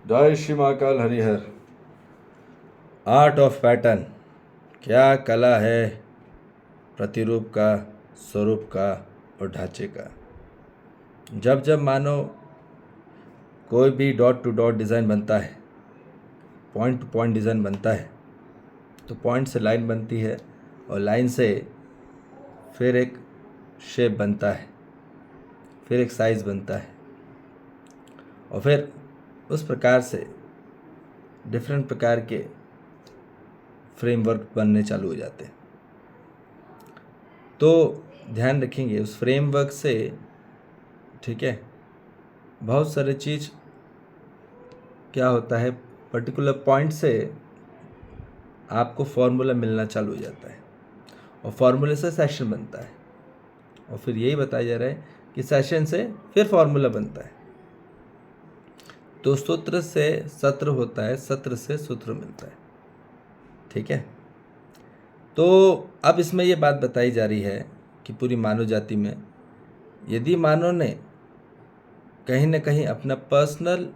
जय Shri Mahakal Harihar. Art of pattern, क्या कला है प्रतिरूप का, स्वरूप का और ढांचे का। जब जब मानो कोई भी डॉट टू डॉट डिज़ाइन बनता है, पॉइंट टू पॉइंट डिज़ाइन बनता है, तो पॉइंट से लाइन बनती है और लाइन से फिर एक शेप बनता है, फिर एक साइज़ बनता है और फिर उस प्रकार से डिफरेंट प्रकार के फ्रेमवर्क बनने चालू हो जाते हैं। तो ध्यान रखेंगे उस फ्रेमवर्क से, ठीक है, बहुत सारे चीज़ क्या होता है, पर्टिकुलर पॉइंट से आपको फॉर्मूला मिलना चालू हो जाता है और फॉर्मूले से सेशन बनता है और फिर यही बताया जा रहा है कि सेशन से फिर फॉर्मूला बनता है। तो सूत्र से सत्र होता है, सत्र से सूत्र मिलता है, ठीक है। तो अब इसमें ये बात बताई जा रही है कि पूरी मानव जाति में यदि मानव ने कहीं ना कहीं अपना पर्सनल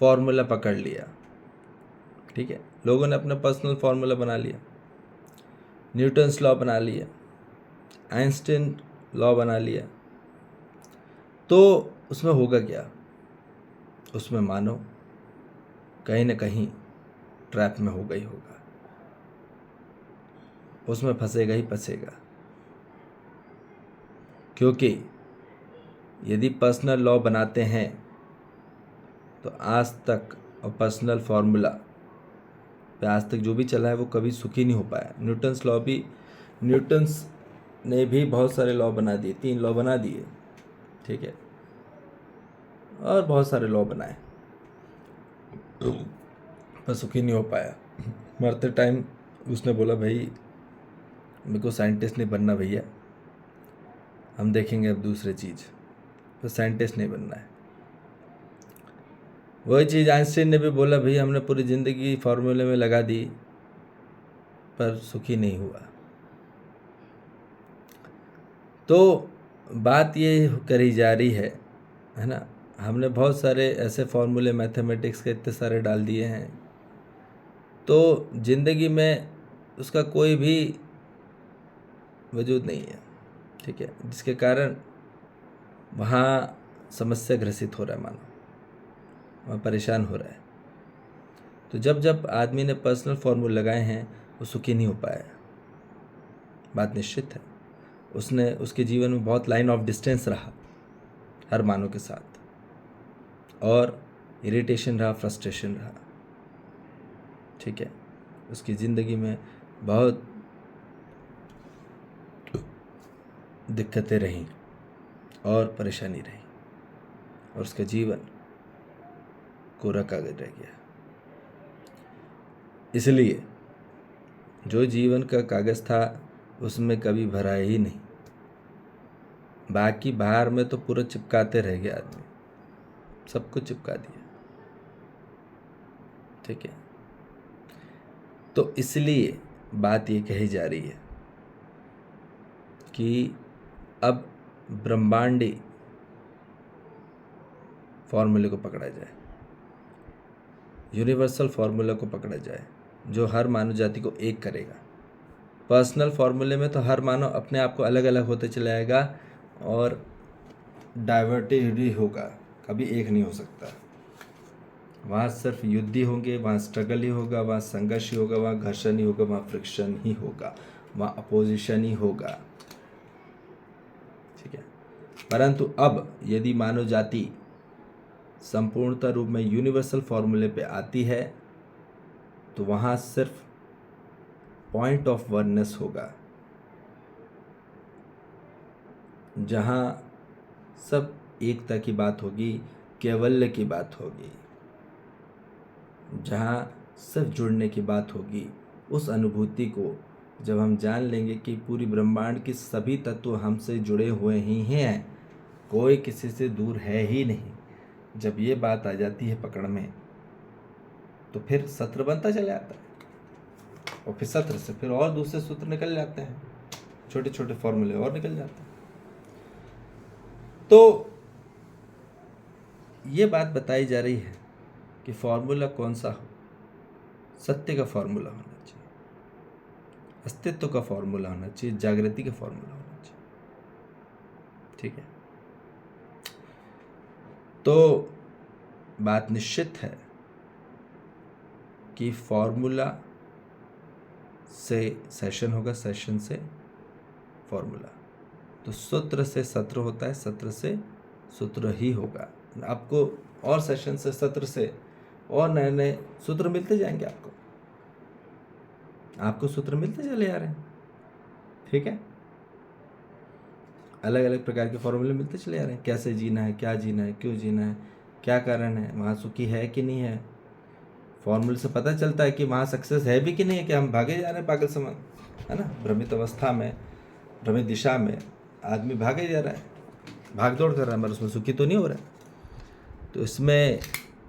फॉर्मूला पकड़ लिया, ठीक है, लोगों ने अपना पर्सनल फॉर्मूला बना लिया, न्यूटन्स लॉ बना लिया, आइंस्टीन लॉ बना लिया, तो उसमें होगा क्या, उसमें मानव कहीं ना कहीं ट्रैप में होगा ही होगा, उसमें फंसेगा ही फंसेगा। क्योंकि यदि पर्सनल लॉ बनाते हैं तो आज तक और पर्सनल फार्मूला पे आज तक जो भी चला है वो कभी सुखी नहीं हो पाया। न्यूटन्स ने भी बहुत सारे लॉ बना दिए, 3 लॉ बना दिए, ठीक है, और बहुत सारे लॉ बनाए पर सुखी नहीं हो पाया। मरते टाइम उसने बोला, भाई मेरे को साइंटिस्ट नहीं बनना भैया, हम देखेंगे अब दूसरी चीज़, तो साइंटिस्ट नहीं बनना है। वही चीज़ आइंस्टीन ने भी बोला, भाई हमने पूरी ज़िंदगी फार्मूले में लगा दी पर सुखी नहीं हुआ। तो बात ये करी जा रही है ना, हमने बहुत सारे ऐसे फार्मूले मैथमेटिक्स के इतने सारे डाल दिए हैं, तो ज़िंदगी में उसका कोई भी वजूद नहीं है, ठीक है, जिसके कारण वहाँ समस्या ग्रसित हो रहा है, मानो वहाँ परेशान हो रहा है। तो जब जब आदमी ने पर्सनल फार्मूले लगाए हैं वो सुखी नहीं हो पाया, बात निश्चित है। उसने उसके जीवन में बहुत लाइन ऑफ डिस्टेंस रहा हर मानव के साथ, और इरिटेशन रहा, फ्रस्ट्रेशन रहा, ठीक है, उसकी ज़िंदगी में बहुत दिक्कतें रहीं और परेशानी रही और उसका जीवन कोरा कागज रह गया। इसलिए जो जीवन का कागज़ था उसमें कभी भरा ही नहीं, बाकी बाहर में तो पूरा चिपकाते रह गया आदमी, सब कुछ चिपका दिया, ठीक है। तो इसलिए बात ये कही जा रही है कि अब ब्रह्मांडी फॉर्मूले को पकड़ा जाए, यूनिवर्सल फार्मूला को पकड़ा जाए जो हर मानव जाति को एक करेगा। पर्सनल फार्मूले में तो हर मानव अपने आप को अलग अलग होते चला जाएगा और डाइवर्टेड ही होगा, कभी एक नहीं हो सकता। वहाँ सिर्फ युद्ध ही होंगे, वहाँ स्ट्रगल ही होगा, वहाँ संघर्ष ही होगा, वहाँ घर्षण ही होगा, वहाँ फ्रिक्शन ही होगा, वहाँ अपोजिशन ही होगा, ठीक है। परंतु अब यदि मानव जाति संपूर्णता रूप में यूनिवर्सल फॉर्मूले पे आती है तो वहाँ सिर्फ पॉइंट ऑफ वननेस होगा, जहाँ सब एकता की बात होगी, कैवल्य की बात होगी, जहाँ सिर्फ जुड़ने की बात होगी। उस अनुभूति को जब हम जान लेंगे कि पूरी ब्रह्मांड के सभी तत्व हमसे जुड़े हुए ही हैं, कोई किसी से दूर है ही नहीं, जब ये बात आ जाती है पकड़ में तो फिर सत्र बनता चला जाता है और फिर सत्र से फिर और दूसरे सूत्र निकल जाते हैं, छोटे छोटे फॉर्मूले और निकल जाते हैं। तो ये बात बताई जा रही है कि फॉर्मूला कौन सा हो, सत्य का फॉर्मूला होना चाहिए, अस्तित्व का फॉर्मूला होना चाहिए, जागृति का फॉर्मूला होना चाहिए। ठीक है, तो बात निश्चित है कि फॉर्मूला से सेशन होगा, सेशन से फॉर्मूला, तो सूत्र से सत्र होता है, सत्र से सूत्र ही होगा। आपको और सेशन से, सत्र से और नए नए सूत्र मिलते जाएंगे, आपको सूत्र मिलते चले जा रहे हैं। ठीक है, अलग अलग प्रकार के फॉर्मूले मिलते चले जा रहे हैं, कैसे जीना है, क्या जीना है, क्यों जीना है, क्या कारण है, वहाँ सुखी है कि नहीं है। फॉर्मूले से पता चलता है कि वहाँ सक्सेस है भी कि नहीं है, कि हम भागे जा रहे हैं पागल समान, है ना। भ्रमित अवस्था में, भ्रमित दिशा में आदमी भागे जा रहा है, भाग दौड़ कर रहा है, मगर उसमें सुखी तो नहीं हो रहा है। तो इसमें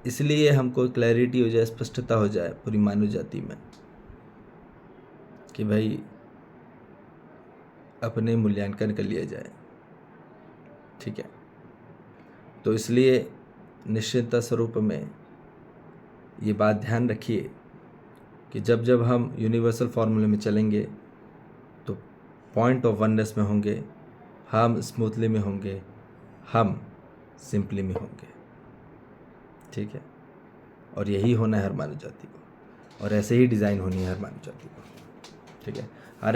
इसलिए हमको क्लैरिटी हो जाए, स्पष्टता हो जाए पूरी मानव जाति में कि भाई अपने मूल्यांकन कर लिया जाए। ठीक है, तो इसलिए निश्चितता स्वरूप में ये बात ध्यान रखिए कि जब जब हम यूनिवर्सल फॉर्मूले में चलेंगे तो पॉइंट ऑफ वननेस में होंगे, हम स्मूथली में होंगे, हम सिंपली में होंगे। ठीक है, और यही होना है हर मानव जाति को, और ऐसे ही डिज़ाइन होनी है हर मानव जाति को। ठीक है, हर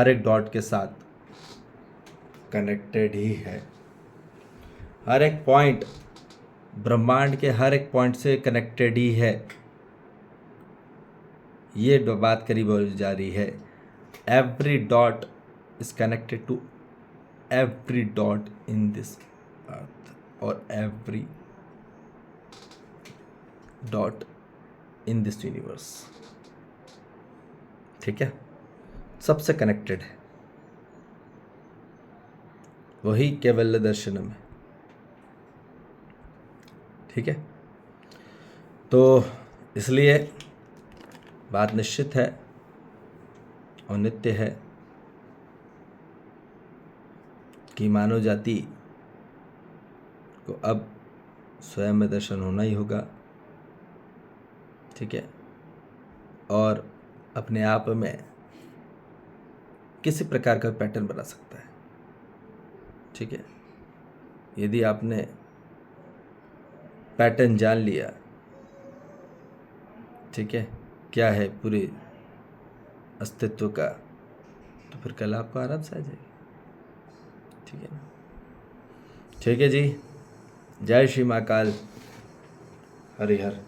एक डॉट के साथ कनेक्टेड ही है, हर एक पॉइंट ब्रह्मांड के हर एक पॉइंट से कनेक्टेड ही है। ये बात करीब हो जा रही है, every dot is connected to every dot in this earth, और every dot in this universe. ठीक है, सबसे कनेक्टेड है, वही कैवल्य दर्शनम है। ठीक है, तो इसलिए बात निश्चित है और नित्य है कि मानव जाति को अब स्वयं में दर्शन होना ही होगा। ठीक है, और अपने आप में किसी प्रकार का पैटर्न बना सकता है। ठीक है, यदि आपने पैटर्न जान लिया, ठीक है, क्या है पूरे अस्तित्व का, तो फिर कल आपको आराम से आ जाएगी। ठीक है ना, ठीक है जी, जय श्री महाकाल, हरिहर।